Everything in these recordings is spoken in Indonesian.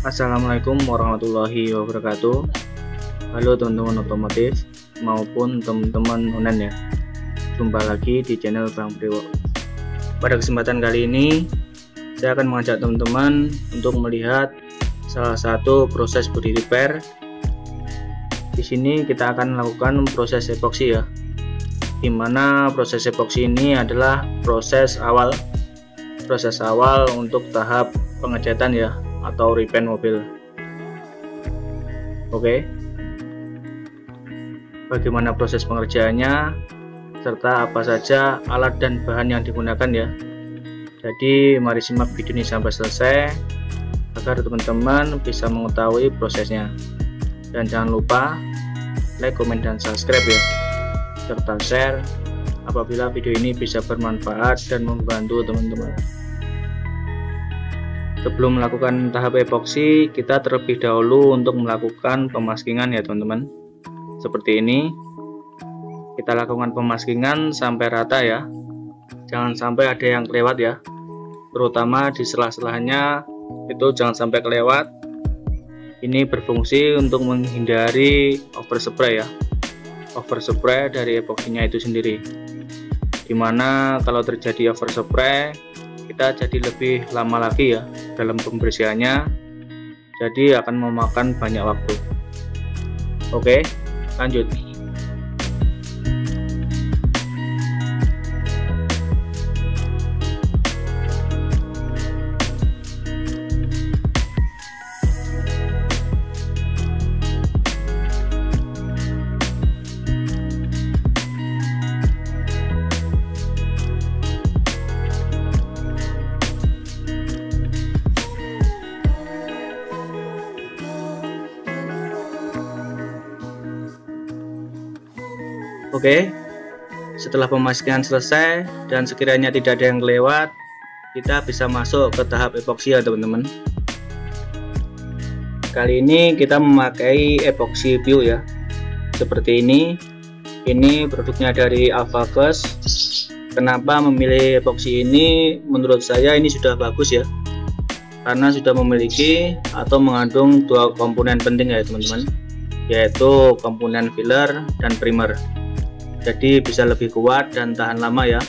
Assalamualaikum warahmatullahi wabarakatuh. Halo teman-teman otomotif maupun teman-teman online ya. Jumpa lagi di channel Bang Priwo. Pada kesempatan kali ini saya akan mengajak teman-teman untuk melihat salah satu proses body repair. Di sini kita akan melakukan proses epoksi ya. Dimana proses epoksi ini adalah proses awal untuk tahap pengecatan ya, atau repaint mobil. Oke, bagaimana proses pengerjaannya serta apa saja alat dan bahan yang digunakan ya. Jadi mari simak video ini sampai selesai agar teman-teman bisa mengetahui prosesnya. Dan jangan lupa like, komen, dan subscribe ya, serta share apabila video ini bisa bermanfaat dan membantu teman-teman. Sebelum melakukan tahap epoksi, kita terlebih dahulu untuk melakukan pemaskingan ya teman-teman. Seperti ini, kita lakukan pemaskingan sampai rata ya. Jangan sampai ada yang kelewat ya, terutama di sela-selanya itu jangan sampai kelewat. Ini berfungsi untuk menghindari overspray ya, overspray dari epoksinya itu sendiri. Dimana kalau terjadi overspray, kita jadi lebih lama lagi ya dalam pembersihannya, jadi akan memakan banyak waktu. Oke, lanjut. Oke, setelah pemaskingan selesai dan sekiranya tidak ada yang kelewat, kita bisa masuk ke tahap epoksi ya teman-teman. Kali ini kita memakai epoksi Bio ya, seperti ini. Ini produknya dari Alphagos. Kenapa memilih epoksi ini? Menurut saya ini sudah bagus ya, karena sudah memiliki atau mengandung dua komponen penting ya teman-teman, yaitu komponen filler dan primer. Jadi bisa lebih kuat dan tahan lama ya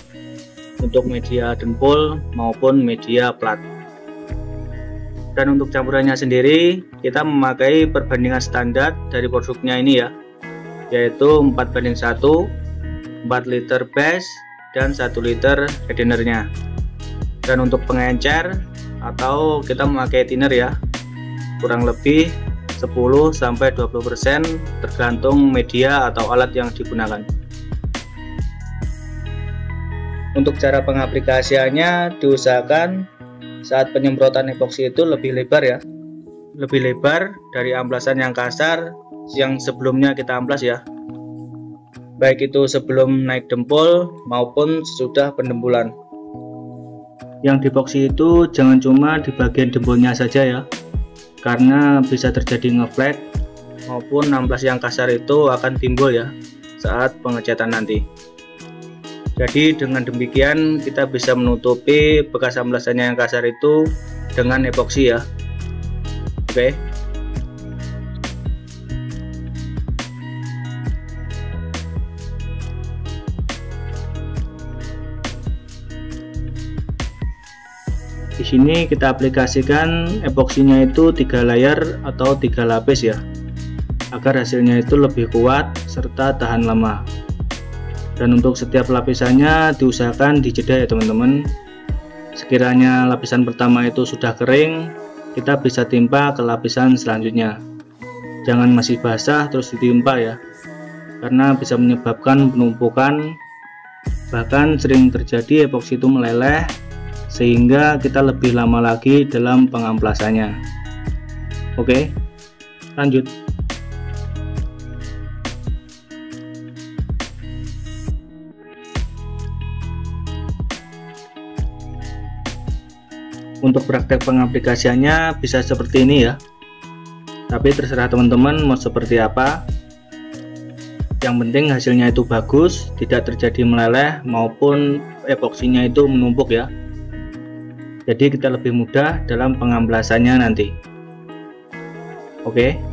untuk media dempul maupun media plat. Dan untuk campurannya sendiri kita memakai perbandingan standar dari produknya ini ya, yaitu 4:1, 4 liter base dan 1 liter hardenernya. Dan untuk pengencer atau kita memakai thinner ya, kurang lebih 10-20% tergantung media atau alat yang digunakan. Untuk cara pengaplikasiannya diusahakan saat penyemprotan epoksi itu lebih lebar ya, lebih lebar dari amplasan yang kasar yang sebelumnya kita amplas ya, baik itu sebelum naik dempul maupun sesudah pendempulan. Yang diepoksi itu jangan cuma di bagian dempulnya saja ya, karena bisa terjadi ngeflek maupun amplas yang kasar itu akan timbul ya saat pengecatan nanti. Jadi dengan demikian kita bisa menutupi bekas amplasannya yang kasar itu dengan epoksi ya. Oke. Di sini kita aplikasikan epoksinya itu 3 layer atau 3 lapis ya, agar hasilnya itu lebih kuat serta tahan lama. Dan untuk setiap lapisannya diusahakan dijeda ya teman-teman. Sekiranya lapisan pertama itu sudah kering, kita bisa timpa ke lapisan selanjutnya. Jangan masih basah terus ditimpa ya, karena bisa menyebabkan penumpukan. Bahkan sering terjadi epoksi itu meleleh, sehingga kita lebih lama lagi dalam pengamplasannya. Oke, lanjut. Untuk praktek pengaplikasiannya bisa seperti ini ya, tapi terserah teman-teman mau seperti apa. Yang penting hasilnya itu bagus, tidak terjadi meleleh maupun epoksinya itu menumpuk ya. Jadi kita lebih mudah dalam pengamplasannya nanti. Oke.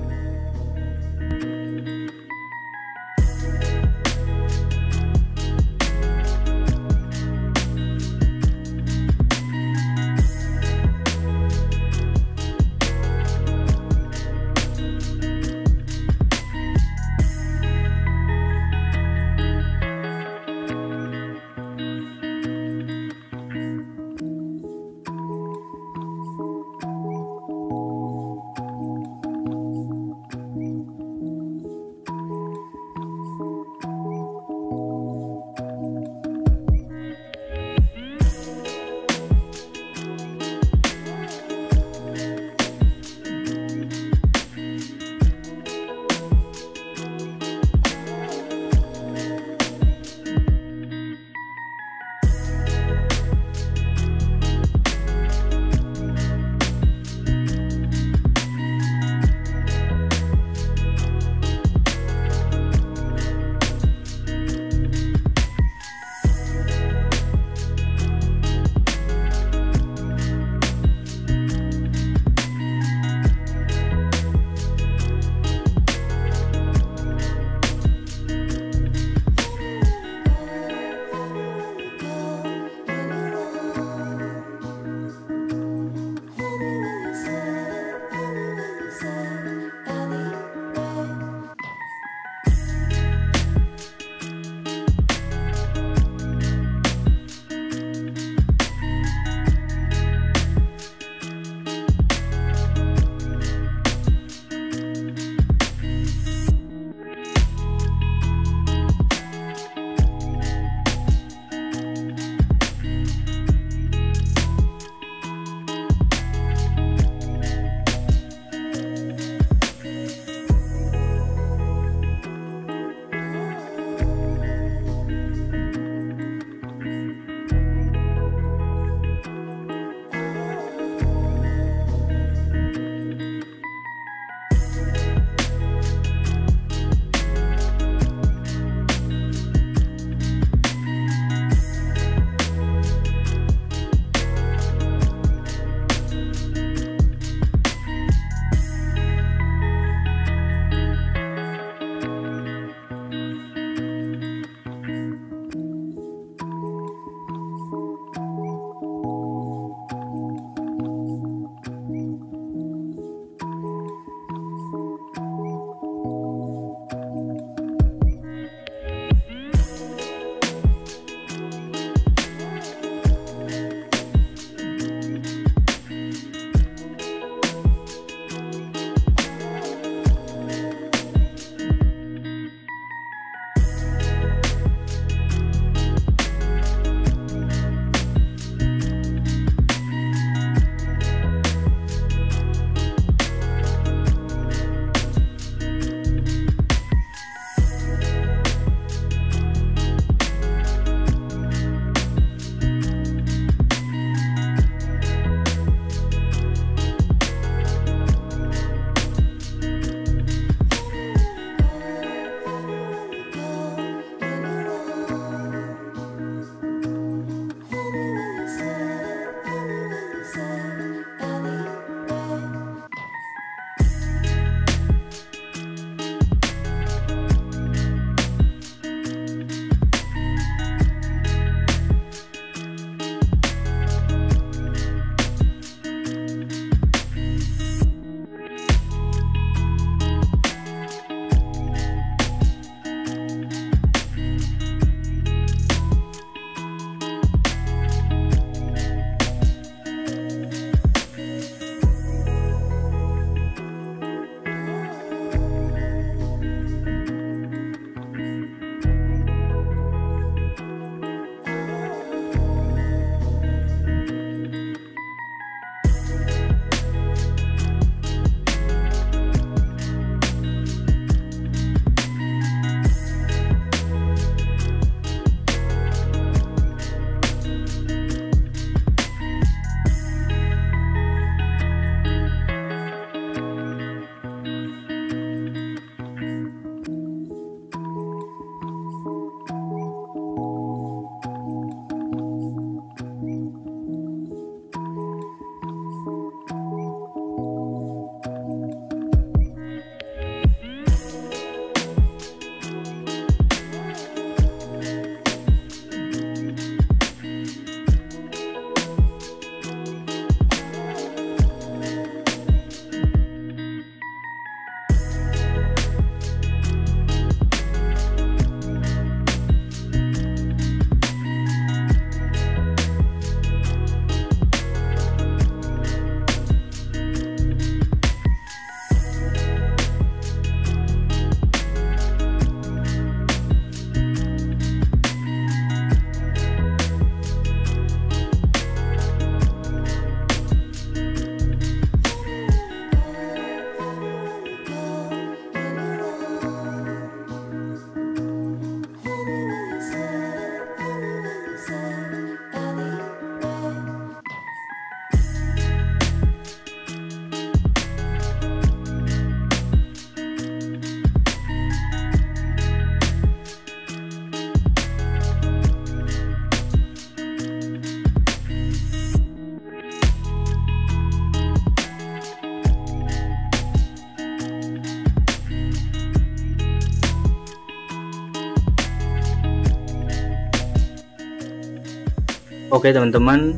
Oke teman-teman,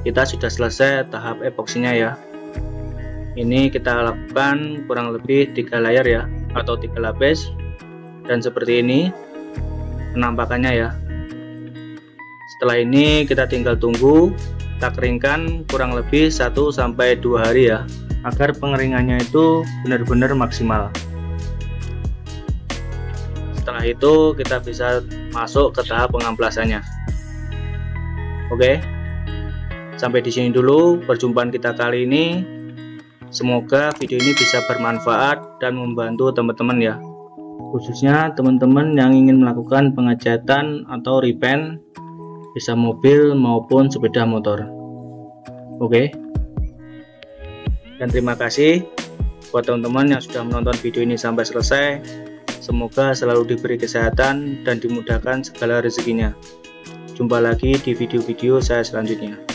kita sudah selesai tahap epoksinya ya. Ini kita lakukan kurang lebih 3 layer ya, atau 3 lapis, dan seperti ini penampakannya ya. Setelah ini kita tinggal tunggu, kita keringkan kurang lebih 1-2 hari ya, agar pengeringannya itu benar-benar maksimal. Setelah itu kita bisa masuk ke tahap pengamplasannya. Oke, sampai di sini dulu perjumpaan kita kali ini. Semoga video ini bisa bermanfaat dan membantu teman-teman ya, khususnya teman-teman yang ingin melakukan pengecatan atau repaint bisa mobil maupun sepeda motor. Oke, dan terima kasih buat teman-teman yang sudah menonton video ini sampai selesai. Semoga selalu diberi kesehatan dan dimudahkan segala rezekinya. Jumpa lagi di video-video saya selanjutnya.